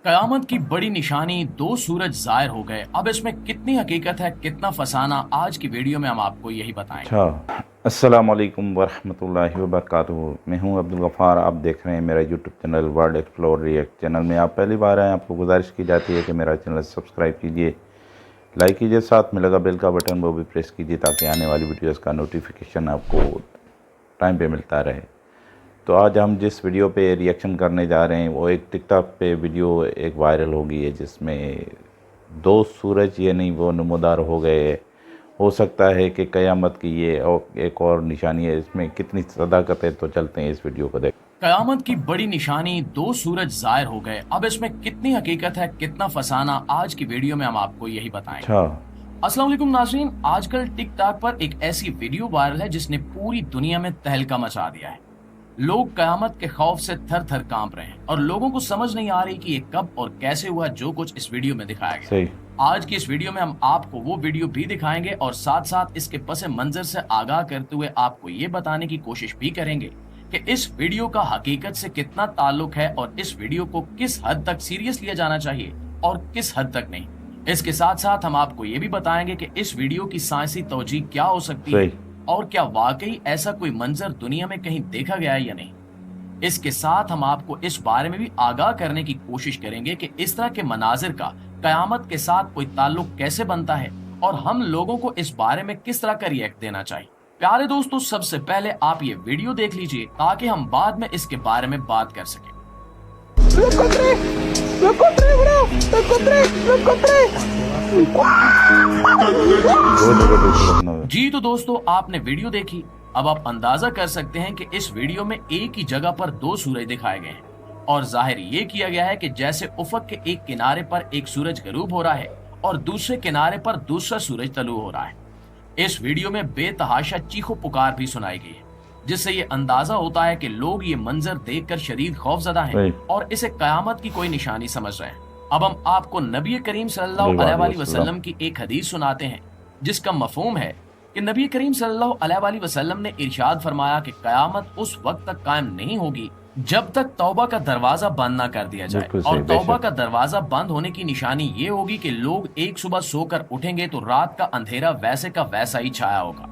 कयामत की बड़ी निशानी दो सूरज जाहिर हो गए। अब इसमें कितनी हकीकत है, कितना फसाना, आज की वीडियो में हम आपको यही बताएंगे। अच्छा, अस्सलाम वालेकुम वरहमतुल्लाहि वबरकातुहू। मैं हूं अब्दुल गफ़ार। आप देख रहे हैं मेरा YouTube channel world explore react. Channel में आप पहली बार आए, आपको गुजारिश की जाती है कि मेरा चैनल सब्सक्राइब कीजिए, लाइक कीजिए, साथ में लगा बेल का बटन वो भी प्रेस कीजिए ताकि आने वाली वीडियोस का नोटिफिकेशन आपको टाइम पे मिलता रहे। तो आज हम जिस वीडियो पे रिएक्शन करने जा रहे हैं वो एक टिकटॉक पे वीडियो एक वायरल हो गई है जिसमें दो सूरज ये नहीं वो नमूदार हो गए। हो सकता है कि क़यामत की ये और एक और निशानी है। इसमें कितनी सदाकत है, तो चलते हैं इस वीडियो को देख। कयामत की बड़ी निशानी दो सूरज जाहिर हो गए। अब इसमें कितनी हकीकत है, कितना फसाना, आज की वीडियो में हम आपको यही बताएंगे। अच्छा, अस्सलाम वालेकुम नाज़रीन, आजकल टिकटॉक पर एक ऐसी वीडियो वायरल है जिसने पूरी दुनिया में तहलका मचा दिया है। लोग कयामत के खौफ से थर थर कांप रहे हैं और लोगों को समझ नहीं आ रही कि ये कब और कैसे हुआ जो कुछ इस वीडियो में दिखाया गया। सही। आज की इस वीडियो में हम आपको वो वीडियो भी दिखाएंगे और साथ साथ इसके पस मंजर से आगाह करते हुए आपको ये बताने की कोशिश भी करेंगे कि इस वीडियो का हकीकत से कितना ताल्लुक है और इस वीडियो को किस हद तक सीरियस लिया जाना चाहिए और किस हद तक नहीं। इसके साथ साथ हम आपको ये भी बताएंगे कि इस वीडियो की साइंसी तौजीह क्या हो सकती है और क्या वाकई ऐसा कोई मंजर दुनिया में कहीं देखा गया है या नहीं। इसके साथ हम आपको इस बारे में भी आगाह करने की कोशिश करेंगे कि इस तरह के मनाजिर का कयामत के साथ कोई ताल्लुक कैसे बनता है और हम लोगों को इस बारे में किस तरह का रिएक्ट देना चाहिए। प्यारे दोस्तों, सबसे पहले आप ये वीडियो देख लीजिए ताकि हम बाद में इसके बारे में बात कर सकें। जी तो दोस्तों, आपने वीडियो देखी। अब आप अंदाजा कर सकते हैं कि इस वीडियो में एक ही जगह पर दो सूरज दिखाए गए हैं और जाहिर ये किया गया है कि जैसे उफक के एक किनारे पर एक सूरज गरूब हो रहा है और दूसरे किनारे पर दूसरा सूरज तलू हो रहा है। इस वीडियो में बेतहाशा चीखो पुकार भी सुनाई गई है जिससे ये अंदाजा होता है कि लोग ये मंजर देखकर शदीद खौफजदा हैं और इसे कयामत की कोई निशानी समझ रहे हैं। अब हम आपको नबी करीम सल्लल्लाहु अलैहि वसल्लम की एक हदीस सुनाते हैं जिसका मफहूम है कि नबी करीम सल्लल्लाहु अलैहि वसल्लम ने इरशाद फरमाया कि कयामत उस वक्त तक कायम नहीं होगी जब तक तौबा का दरवाजा बंद ना कर दिया जाए। और तौबा का दरवाजा बंद होने की निशानी ये होगी कि लोग एक सुबह सोकर उठेंगे तो रात का अंधेरा वैसे का वैसा ही छाया होगा।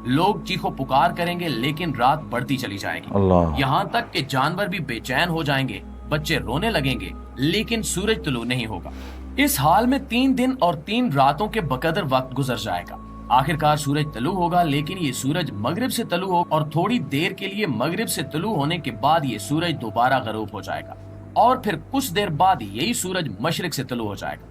लोग चीखो पुकार करेंगे लेकिन रात बढ़ती चली जाएगी, यहाँ तक कि जानवर भी बेचैन हो जाएंगे, बच्चे रोने लगेंगे, लेकिन सूरज तुलू नहीं होगा। इस हाल में 3 दिन और 3 रातों के बकदर वक्त गुजर जाएगा। आखिरकार सूरज तलू होगा, लेकिन ये सूरज मगरिब से तलू होगा और थोड़ी देर के लिए मगरिब से तलू होने के बाद ये सूरज दोबारा गरूब हो जाएगा और फिर कुछ देर बाद यही सूरज मशरिक से तलू हो जाएगा।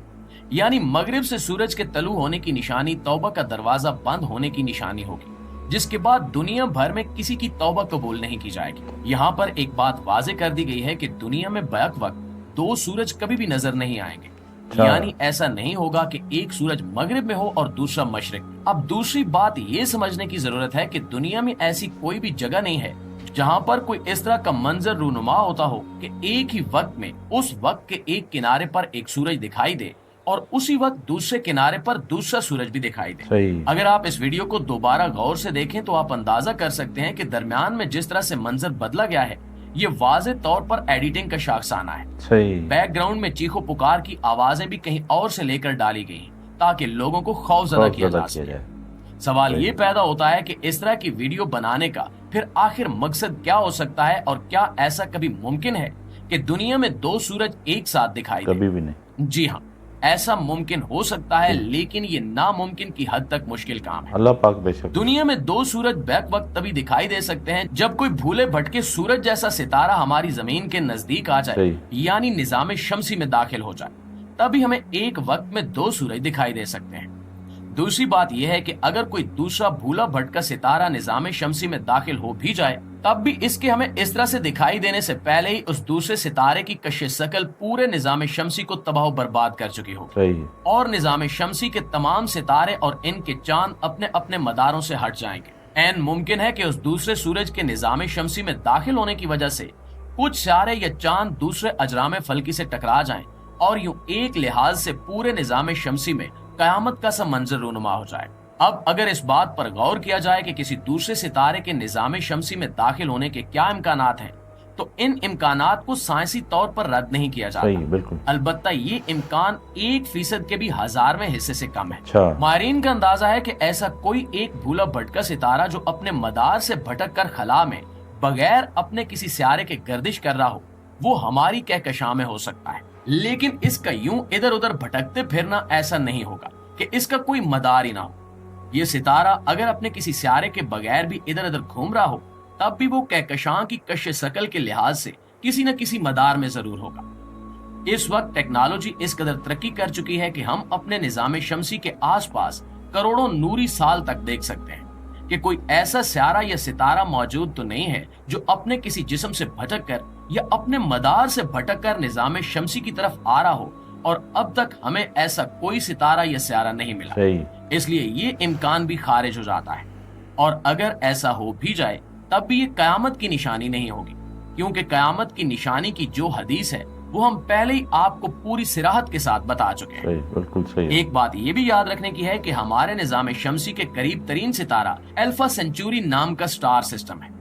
यानी मगरिब से सूरज के तलू होने की निशानी तौबा का दरवाजा बंद होने की निशानी होगी, जिसके बाद दुनिया भर में किसी की तौबा कबूल नहीं की जाएगी। यहाँ पर एक बात वाजे कर दी गई है कि दुनिया में बैक वक्त दो सूरज कभी भी नजर नहीं आएंगे। यानी ऐसा नहीं होगा कि एक सूरज मगरिब में हो और दूसरा मशरिक। अब दूसरी बात ये समझने की जरूरत है कि दुनिया में ऐसी कोई भी जगह नहीं है जहाँ पर कोई इस तरह का मंजर रूनुमा होता हो कि एक ही वक्त में उस वक्त के एक किनारे पर एक सूरज दिखाई दे और उसी वक्त दूसरे किनारे पर दूसरा सूरज भी दिखाई दे। अगर आप इस वीडियो को दोबारा गौर से देखें तो आप अंदाजा कर सकते हैं कि दरमियान में जिस तरह से मंजर बदला गया है ये वाज़े तौर पर एडिटिंग का शाखसाना है। बैकग्राउंड में चीखो पुकार की आवाजें भी कहीं और से लेकर डाली गई ताकि लोगों को खौफजदा किया जा सके। सवाल ये पैदा होता है कि इस तरह की वीडियो बनाने का फिर आखिर मकसद क्या हो सकता है और क्या ऐसा कभी मुमकिन है कि दुनिया में दो सूरज एक साथ दिखाई दे? कभी भी नहीं। जी हाँ, ऐसा मुमकिन हो सकता है, लेकिन ये नामुमकिन की हद तक मुश्किल काम है। अल्लाह पाक बेशक। दुनिया में दो सूरज बैक वक्त तभी दिखाई दे सकते हैं जब कोई भूले भटके सूरज जैसा सितारा हमारी जमीन के नजदीक आ जाए, यानी निजाम शमसी में दाखिल हो जाए, तभी हमें एक वक्त में दो सूरज दिखाई दे सकते हैं। दूसरी बात यह है कि अगर कोई दूसरा भूला भटका सितारा निजाम शमसी में दाखिल हो भी जाए तब भी इसके हमें इस तरह से दिखाई देने से पहले ही उस दूसरे सितारे की कशे शकल पूरे निजाम शमसी को तबाह बर्बाद कर चुकी हो और निजाम शमसी के तमाम सितारे और इनके चांद अपने अपने मदारों से हट जाएंगे। ऐन मुमकिन है कि उस दूसरे सूरज के निजाम शमसी में दाखिल होने की वजह से कुछ सितारे या चांद दूसरे अजराम फल्की से टकरा जाएं और यूं एक लिहाज से पूरे निजाम शमसी में कयामत का सा मंजर रूनुमा हो जाए। अब अगर इस बात पर गौर किया जाए कि किसी दूसरे सितारे के निजाम शमसी में दाखिल होने के क्या इम्कानात हैं, तो इन इम्कानात को साइंसी तौर पर रद्द नहीं किया सही, जाता। बिल्कुल। अलबत्ता ये इम्कान 1% के भी 1000वें हिस्से से कम है। अच्छा। माहिरीन का अंदाजा है कि ऐसा कोई एक भूला भटका सितारा जो अपने मदार से भटक कर खला में बगैर अपने किसी सियारे के गर्दिश कर रहा हो, वो हमारी कहकशां में हो सकता है। लेकिन इसका यूं इधर उधर भटकते फिरना ऐसा नहीं होगा कि इसका कोई मदार ही ना हो। ये सितारा अगर अपने किसी सियारे के बगैर भी इधर उधर घूम रहा हो, तब भी वो कहकशां की कश शकल के लिहाज से किसी न किसी मदार में जरूर होगा। इस वक्त टेक्नोलॉजी इस कदर तरक्की कर चुकी है कि हम अपने निजाम शमसी के आसपास करोड़ों नूरी साल तक देख सकते हैं कि कोई ऐसा सियारा या सितारा मौजूद तो नहीं है जो अपने किसी जिस्म से भटक कर या अपने मदार से भटक कर निजाम शमसी की तरफ आ रहा हो, और अब तक हमें ऐसा कोई सितारा या सियारा नहीं मिला। इसलिए ये इम्कान भी खारिज हो जाता है। और अगर ऐसा हो भी जाए तब भी ये कयामत की निशानी नहीं होगी, क्योंकि कयामत की निशानी की जो हदीस है वो हम पहले ही आपको पूरी सिराहत के साथ बता चुके हैं। बिल्कुल सही। एक बात ये भी याद रखने की है कि हमारे निजाम शमसी के करीब तरीन सितारा अल्फा सेंचुरी नाम का स्टार सिस्टम है।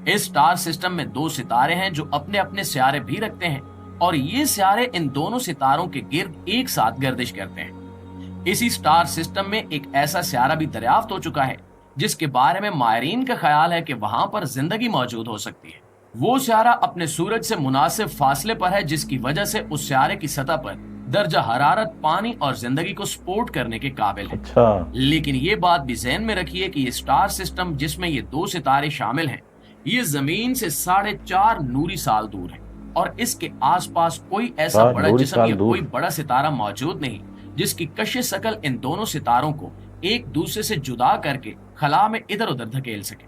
इस स्टार सिस्टम में 2 सितारे हैं जो अपने अपने सियारे भी रखते हैं, और ये सियारे इन दोनों सितारों के गिर्द एक साथ गर्दिश करते हैं। इसी स्टार सिस्टम में एक ऐसा सियारा भी दरियाफ्त हो चुका है जिसके बारे में माहिरीन का ख्याल है कि वहां पर जिंदगी मौजूद हो सकती है। वो सियारा अपने सूरज से मुनासिब फासले पर है, जिसकी वजह से उस सियारे की सतह पर दर्जा हरारत, पानी और जिंदगी को सपोर्ट करने के काबिल है। अच्छा। लेकिन ये बात भी ज़हन में रखिए कि ये स्टार सिस्टम जिसमें ये 2 सितारे शामिल हैं, ये जमीन से 4.5 नूरी साल दूर है, और इसके आसपास कोई ऐसा बड़ा जिस्म या कोई बड़ा सितारा मौजूद नहीं जिसकी कश शकल इन दोनों सितारों को एक दूसरे से जुदा करके खला में इधर उधर धकेल सके।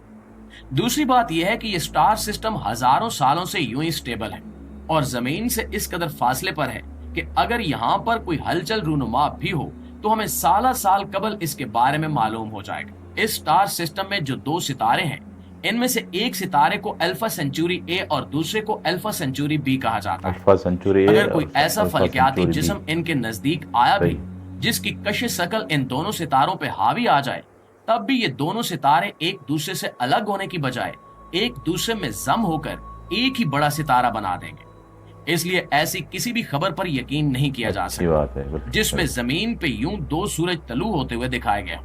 दूसरी बात यह है कि ये स्टार सिस्टम हजारों सालों से यूं ही स्टेबल है और जमीन से इस कदर फासले पर है कि अगर यहाँ पर कोई हलचल रूनुमा भी हो तो हमें साल कबल इसके बारे में मालूम हो जाएगा। इस स्टार सिस्टम में जो 2 सितारे हैं, इनमें से एक सितारे को अल्फा सेंचुरी ए और दूसरे को अल्फा सेंचुरी बी कहा जाता है। अल्फा सेंचुरी ए, अगर कोई ऐसा फलकियाती सेंचुरी जिस्म इनके नजदीक आया भी जिसकी कश शकल इन दोनों सितारों पे हावी आ जाए, तब भी ये दोनों सितारे एक दूसरे से अलग होने की बजाय एक दूसरे में जम होकर एक ही बड़ा सितारा बना देंगे। इसलिए ऐसी किसी भी खबर पर यकीन नहीं किया जा सकता जिसमें जमीन पे यूं 2 सूरज तलू होते हुए दिखाए गए,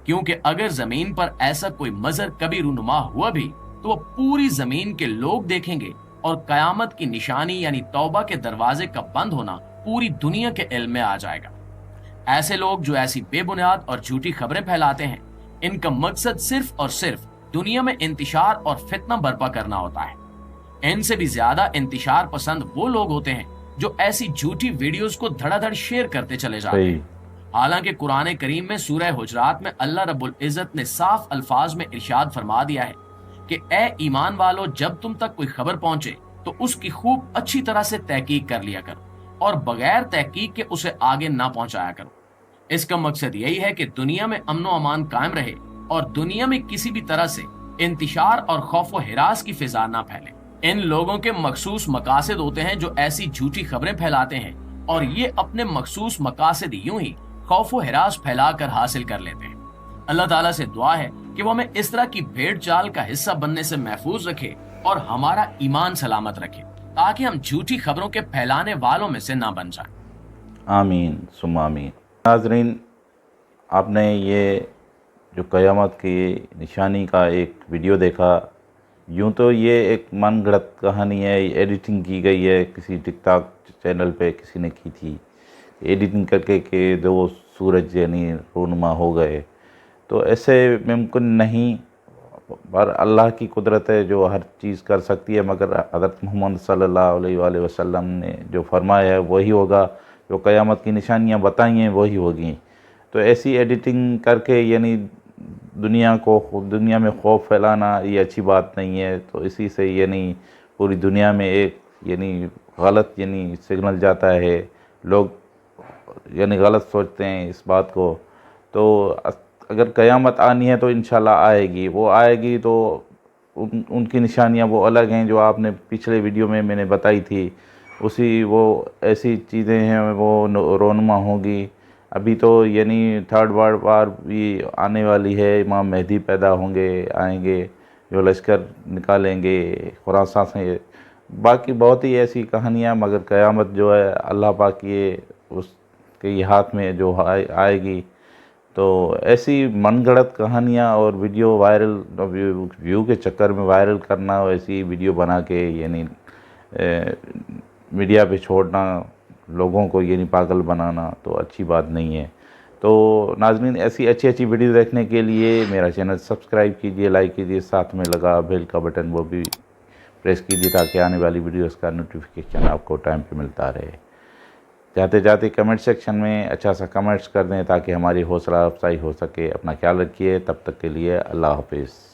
क्योंकि अगर जमीन पर ऐसा कोई मजर कभी रूनुमा हुआ भी तो वो पूरी जमीन के लोग देखेंगे, और कयामत की निशानी यानी तौबा के दरवाजे का बंद होना पूरी दुनिया के इल्म में आ जाएगा। ऐसे लोग जो ऐसी बेबुनियाद और झूठी खबरें फैलाते हैं, इनका मकसद सिर्फ और सिर्फ दुनिया में इंतशार और फितना बर्पा करना होता है। इनसे भी ज्यादा इंतशार पसंद वो लोग होते हैं जो ऐसी झूठी वीडियोस को धड़ाधड़ शेयर करते चले जाते हैं। हालांकि कुरान करीम में सूरह हुजरात में अल्लाह रब्बुल इज्जत ने साफ अल्फाज में इरशाद फरमा दिया है कि ए ईमान वालों, जब तुम तक कोई खबर पहुंचे तो उसकी खूब अच्छी तरह से तहकीक कर लिया करो, और बगैर तहकीक के उसे आगे ना पहुंचाया करो। इसका मकसद यही है कि दुनिया में अमन व अमान कायम रहे और दुनिया में किसी भी तरह से इंतशार और खौफ व हिरास की फिजा ना फैले। इन लोगों के मखसूस मकासद होते हैं जो ऐसी झूठी खबरें फैलाते हैं, और ये अपने मखसूस मकासद यूं ही खौफ व हिरास फैलाकर हासिल कर लेते हैं। अल्लाह ताला से दुआ है कि वो हमें इस तरह की भेड़ चाल का हिस्सा बनने से महफूज रखे और हमारा ईमान सलामत रखे, ताकि हम झूठी खबरों के फैलाने वालों में से ना बन जाएं। आमीन सुम्मा आमीन। नाज़रीन, आपने ये जो क़यामत की निशानी का एक वीडियो देखा, यूँ तो ये एक मन गढ़ंत कहानी है, एडिटिंग की गई है, किसी टिकटॉक चैनल पे किसी ने की थी, एडिटिंग करके के 2 सूरज यानी रूनुमा हो गए। तो ऐसे मुमकिन नहीं, पर अल्लाह की कुदरत है जो हर चीज़ कर सकती है। मगर हज़रत मोहम्मद सल्लल्लाहु अलैहि वसल्लम ने जो फरमाया है वही होगा, जो क़यामत की निशानियाँ बताई हैं वही होगी। तो ऐसी एडिटिंग करके यानी दुनिया में खौफ फैलाना ये अच्छी बात नहीं है। तो इसी से यानी पूरी दुनिया में एक यानी गलत यानी सिग्नल जाता है, लोग यानी गलत सोचते हैं इस बात को। तो अगर क़यामत आनी है तो इंशाल्लाह आएगी, वो आएगी तो उनकी निशानियां वो अलग हैं जो आपने पिछले वीडियो में मैंने बताई थी, उसी वो ऐसी चीज़ें हैं वो रोनुमा होगी। अभी तो यानी 3rd वर्ल्ड वार भी आने वाली है, इमाम मेहदी पैदा होंगे, आएंगे जो लश्कर निकालेंगे खुरासान से باقی بہت ہی ایسی کہانیاں، مگر قیامت جو ہے اللہ پاک یہ اس کے ہاتھ میں جو آئے گی، تو ایسی من گھڑت کہانیاں اور ویڈیو وائرل ویو کے چکر میں وائرل کرنا، ایسی ویڈیو بنا کے یعنی میڈیا پہ چھوڑنا، لوگوں کو یعنی پاگل بنانا تو اچھی بات نہیں ہے۔ تو ناظرین، ایسی اچھی اچھی ویڈیو دیکھنے کے لیے میرا چینل سبسکرائب کیجئے، لائک کیجئے، ساتھ میں لگا بیل کا بٹن وہ بھی پریس کیجئے تاکہ آنے والی ویڈیوز کا نوٹیفیکیشن آپ کو ٹائم پہ ملتا رہے۔ جاتے جاتے کمنٹ سیکشن میں اچھا سا کمنٹس کر دیں تاکہ ہماری حوصلہ افزائی ہو سکے۔ اپنا خیال رکھیے، تب تک کے لیے اللہ حافظ۔